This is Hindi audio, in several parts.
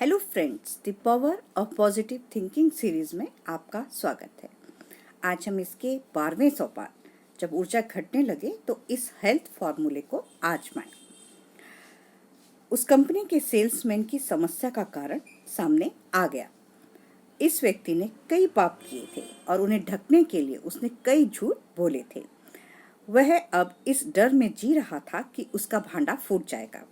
Hello friends, the power of positive thinking series में आपका स्वागत है। आज हम इसके 12वें सोपान जब ऊर्जा घटने लगे तो इस हेल्थ फॉर्मूले को आजमाएं। उस कंपनी के सेल्समैन की समस्या का कारण सामने आ गया। इस व्यक्ति ने कई पाप किए थे और उन्हें ढकने के लिए उसने कई झूठ बोले थे। वह अब इस डर में जी रहा था कि उसका भांडा फूट जाएगा।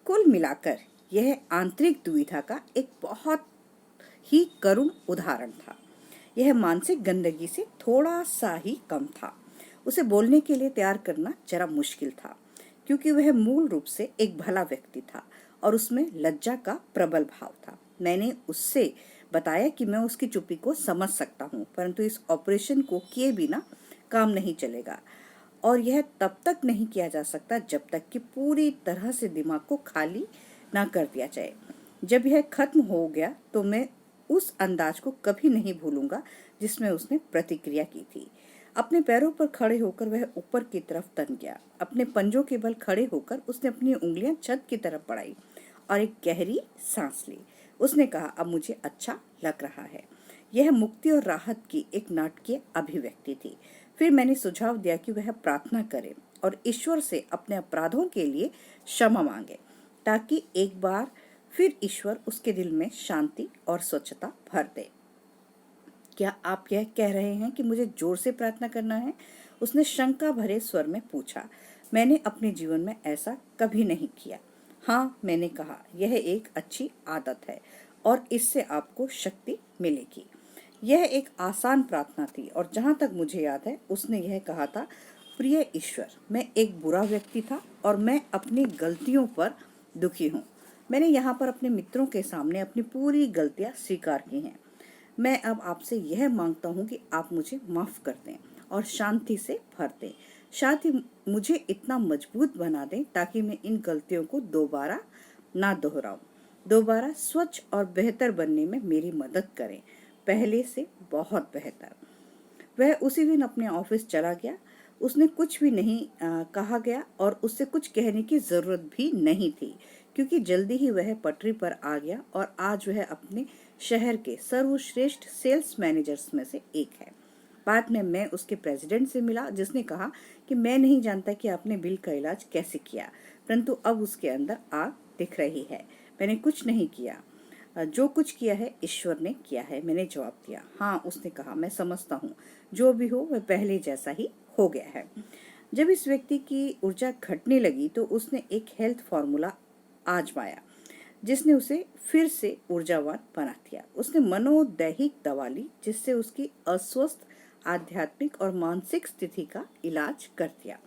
कुल मिलाकर यह आंतरिक दुविधा का एक बहुत ही करुण उदाहरण था। यह मानसिक गंदगी से थोड़ा सा ही कम था। उसे बोलने के लिए तैयार करना जरा मुश्किल था, क्योंकि वह मूल रूप से एक भला व्यक्ति था और उसमें लज्जा का प्रबल भाव था। मैंने उससे बताया कि मैं उसकी चुप्पी को समझ सकता हूँ, परंतु इस ऑपरेशन को किए बिना काम नहीं चलेगा और यह तब तक नहीं किया जा सकता जब तक कि पूरी तरह से दिमाग को खाली ना कर दिया जाए। जब यह खत्म हो गया तो मैं उस अंदाज को कभी नहीं भूलूंगा जिसमें उसने प्रतिक्रिया की थी। अपने पैरों पर खड़े होकर वह ऊपर की तरफ तन गया। अपने पंजों के बल खड़े होकर उसने अपनी उंगलियां छत की तरफ बढ़ाई और एक गहरी सांस ली। उसने कहा, अब मुझे अच्छा लग रहा है। यह मुक्ति और राहत की एक नाटकीय अभिव्यक्ति थी। फिर मैंने सुझाव दिया कि वह प्रार्थना करे और ईश्वर से अपने अपराधों के लिए क्षमा मांगे, ताकि एक बार फिर ईश्वर उसके दिल में शांति और स्वच्छता भर दे। क्या आप यह कह रहे हैं कि मुझे जोर से प्रार्थना करना है? उसने शंका भरे स्वर में पूछा। मैंने अपने जीवन में ऐसा कभी नहीं किया। हाँ, मैंने कहा, यह एक अच्छी आदत है और इससे आपको शक्ति मिलेगी। यह एक आसान प्रार्थना थी और जहाँ तक मुझे याद है उसने यह कहा था, प्रिय ईश्वर, मैं एक बुरा व्यक्ति था और मैं अपनी गलतियों पर दुखी हूँ। मैंने यहाँ पर अपने मित्रों के सामने अपनी पूरी गलतियाँ स्वीकार की हैं। मैं अब आपसे यह मांगता हूँ कि आप मुझे माफ कर दें और शांति से भर दें। साथ ही मुझे इतना मजबूत बना दें ताकि मैं इन गलतियों को दोबारा ना दोहराऊं। दोबारा स्वच्छ और बेहतर बनने में मेरी मदद करें, पहले से बहुत बेहतर। वह उसी दिन अपने ऑफिस चला गया। उसने कुछ भी नहीं कहा गया और उससे कुछ कहने की जरूरत भी नहीं थी, क्योंकि जल्दी ही वह पटरी पर आ गया और आज वह अपने शहर के सर्वश्रेष्ठ सेल्स मैनेजर्स में से एक है। बाद में मैं उसके प्रेसिडेंट से मिला, जिसने कहा कि मैं नहीं जानता कि आपने बिल का इलाज कैसे किया, परंतु अब उसके अंदर आग दिख रही है। मैंने कुछ नहीं किया, जो कुछ किया है ईश्वर ने किया है, मैंने जवाब दिया। हाँ, उसने कहा, मैं समझता हूँ, जो भी हो वह पहले जैसा ही हो गया है। जब इस व्यक्ति की ऊर्जा घटने लगी तो उसने एक हेल्थ फॉर्मूला आजमाया जिसने उसे फिर से ऊर्जावान बना दिया। उसने मनोदैहिक दवा ली जिससे उसकी अस्वस्थ आध्यात्मिक और मानसिक स्थिति का इलाज कर दिया।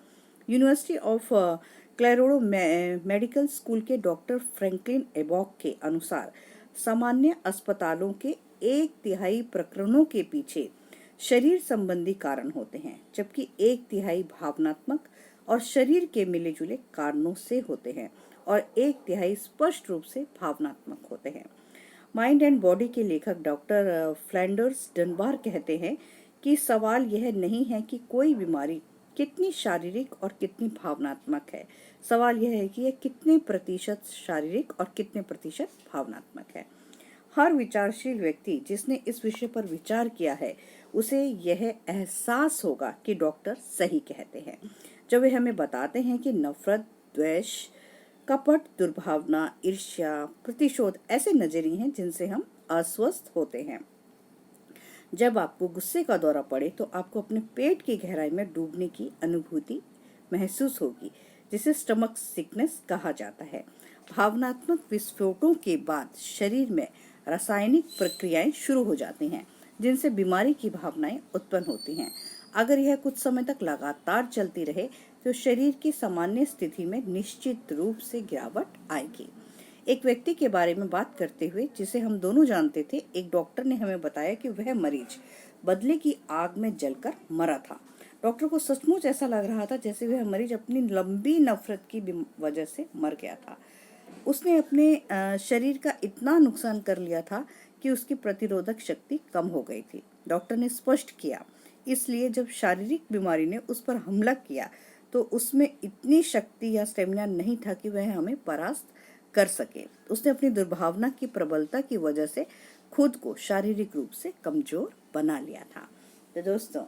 यूनिवर्सिटी ऑफ क्लेरोडो मेडिकल स्कूल के डॉक्टर फ्रैंकलिन एबॉक के अनुसार सामान्य अस्पतालों के 1/3 प्रकरणों के पीछे शरीर संबंधी कारण होते हैं, जबकि 1/3 भावनात्मक और शरीर के मिले जुले कारणों से होते हैं और 1/3 स्पष्ट रूप से भावनात्मक होते हैं। माइंड एंड बॉडी के लेखक डॉक्टर फ्लैंडर्स डनबार कहते हैं कि सवाल यह नहीं है कि कोई बीमारी कितनी शारीरिक और कितनी भावनात्मक है। सवाल यह है कि यह कितने प्रतिशत शारीरिक और कितने प्रतिशत भावनात्मक है। हर विचारशील व्यक्ति जिसने इस विषय पर विचार किया है, उसे यह एहसास होगा कि डॉक्टर सही कहते हैं जब वे हमें बताते हैं कि नफरत, द्वेष, कपट, दुर्भावना, ईर्ष्या, प्रतिशोध ऐसे नजरिए हैं जिनसे हम अस्वस्थ होते हैं। जब आपको गुस्से का दौरा पड़े तो आपको अपने पेट की गहराई में डूबने की अनुभूति महसूस होगी, जिसे स्टमक सिकनेस कहा जाता है। भावनात्मक विस्फोटों के बाद शरीर में रासायनिक प्रक्रियाएं शुरू हो जाती हैं जिनसे बीमारी की भावनाएं उत्पन्न होती हैं। अगर यह कुछ समय तक लगातार चलती रहे तो शरीर की सामान्य स्थिति में निश्चित रूप से गिरावट आएगी। एक व्यक्ति के बारे में बात करते हुए जिसे हम दोनों जानते थे, एक डॉक्टर ने हमें बताया कि वह मरीज बदले की आग में जलकर मरा था। डॉक्टर को सचमुच ऐसा लग रहा था जैसे वह मरीज अपनी लंबी नफरत की वजह से मर गया था। उसने अपने शरीर का इतना नुकसान कर लिया था कि उसकी प्रतिरोधक शक्ति कम हो गई थी। डॉक्टर ने स्पष्ट किया, इसलिए जब शारीरिक बीमारी ने उस पर हमला किया तो उसमें इतनी शक्ति या स्टेमिना नहीं था कि वह हमें परास्त कर सके। उसने अपनी दुर्भावना की प्रबलता की वजह से खुद को शारीरिक रूप से कमजोर बना लिया था। तो दोस्तों,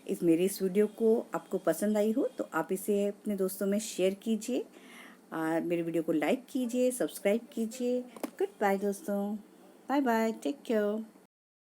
इस वीडियो को आपको पसंद आई हो तो आप इसे अपने दोस्तों में शेयर कीजिए और मेरे वीडियो को लाइक कीजिए, सब्सक्राइब कीजिए। गुड बाय दोस्तों, बाय बाय, टेक केयर।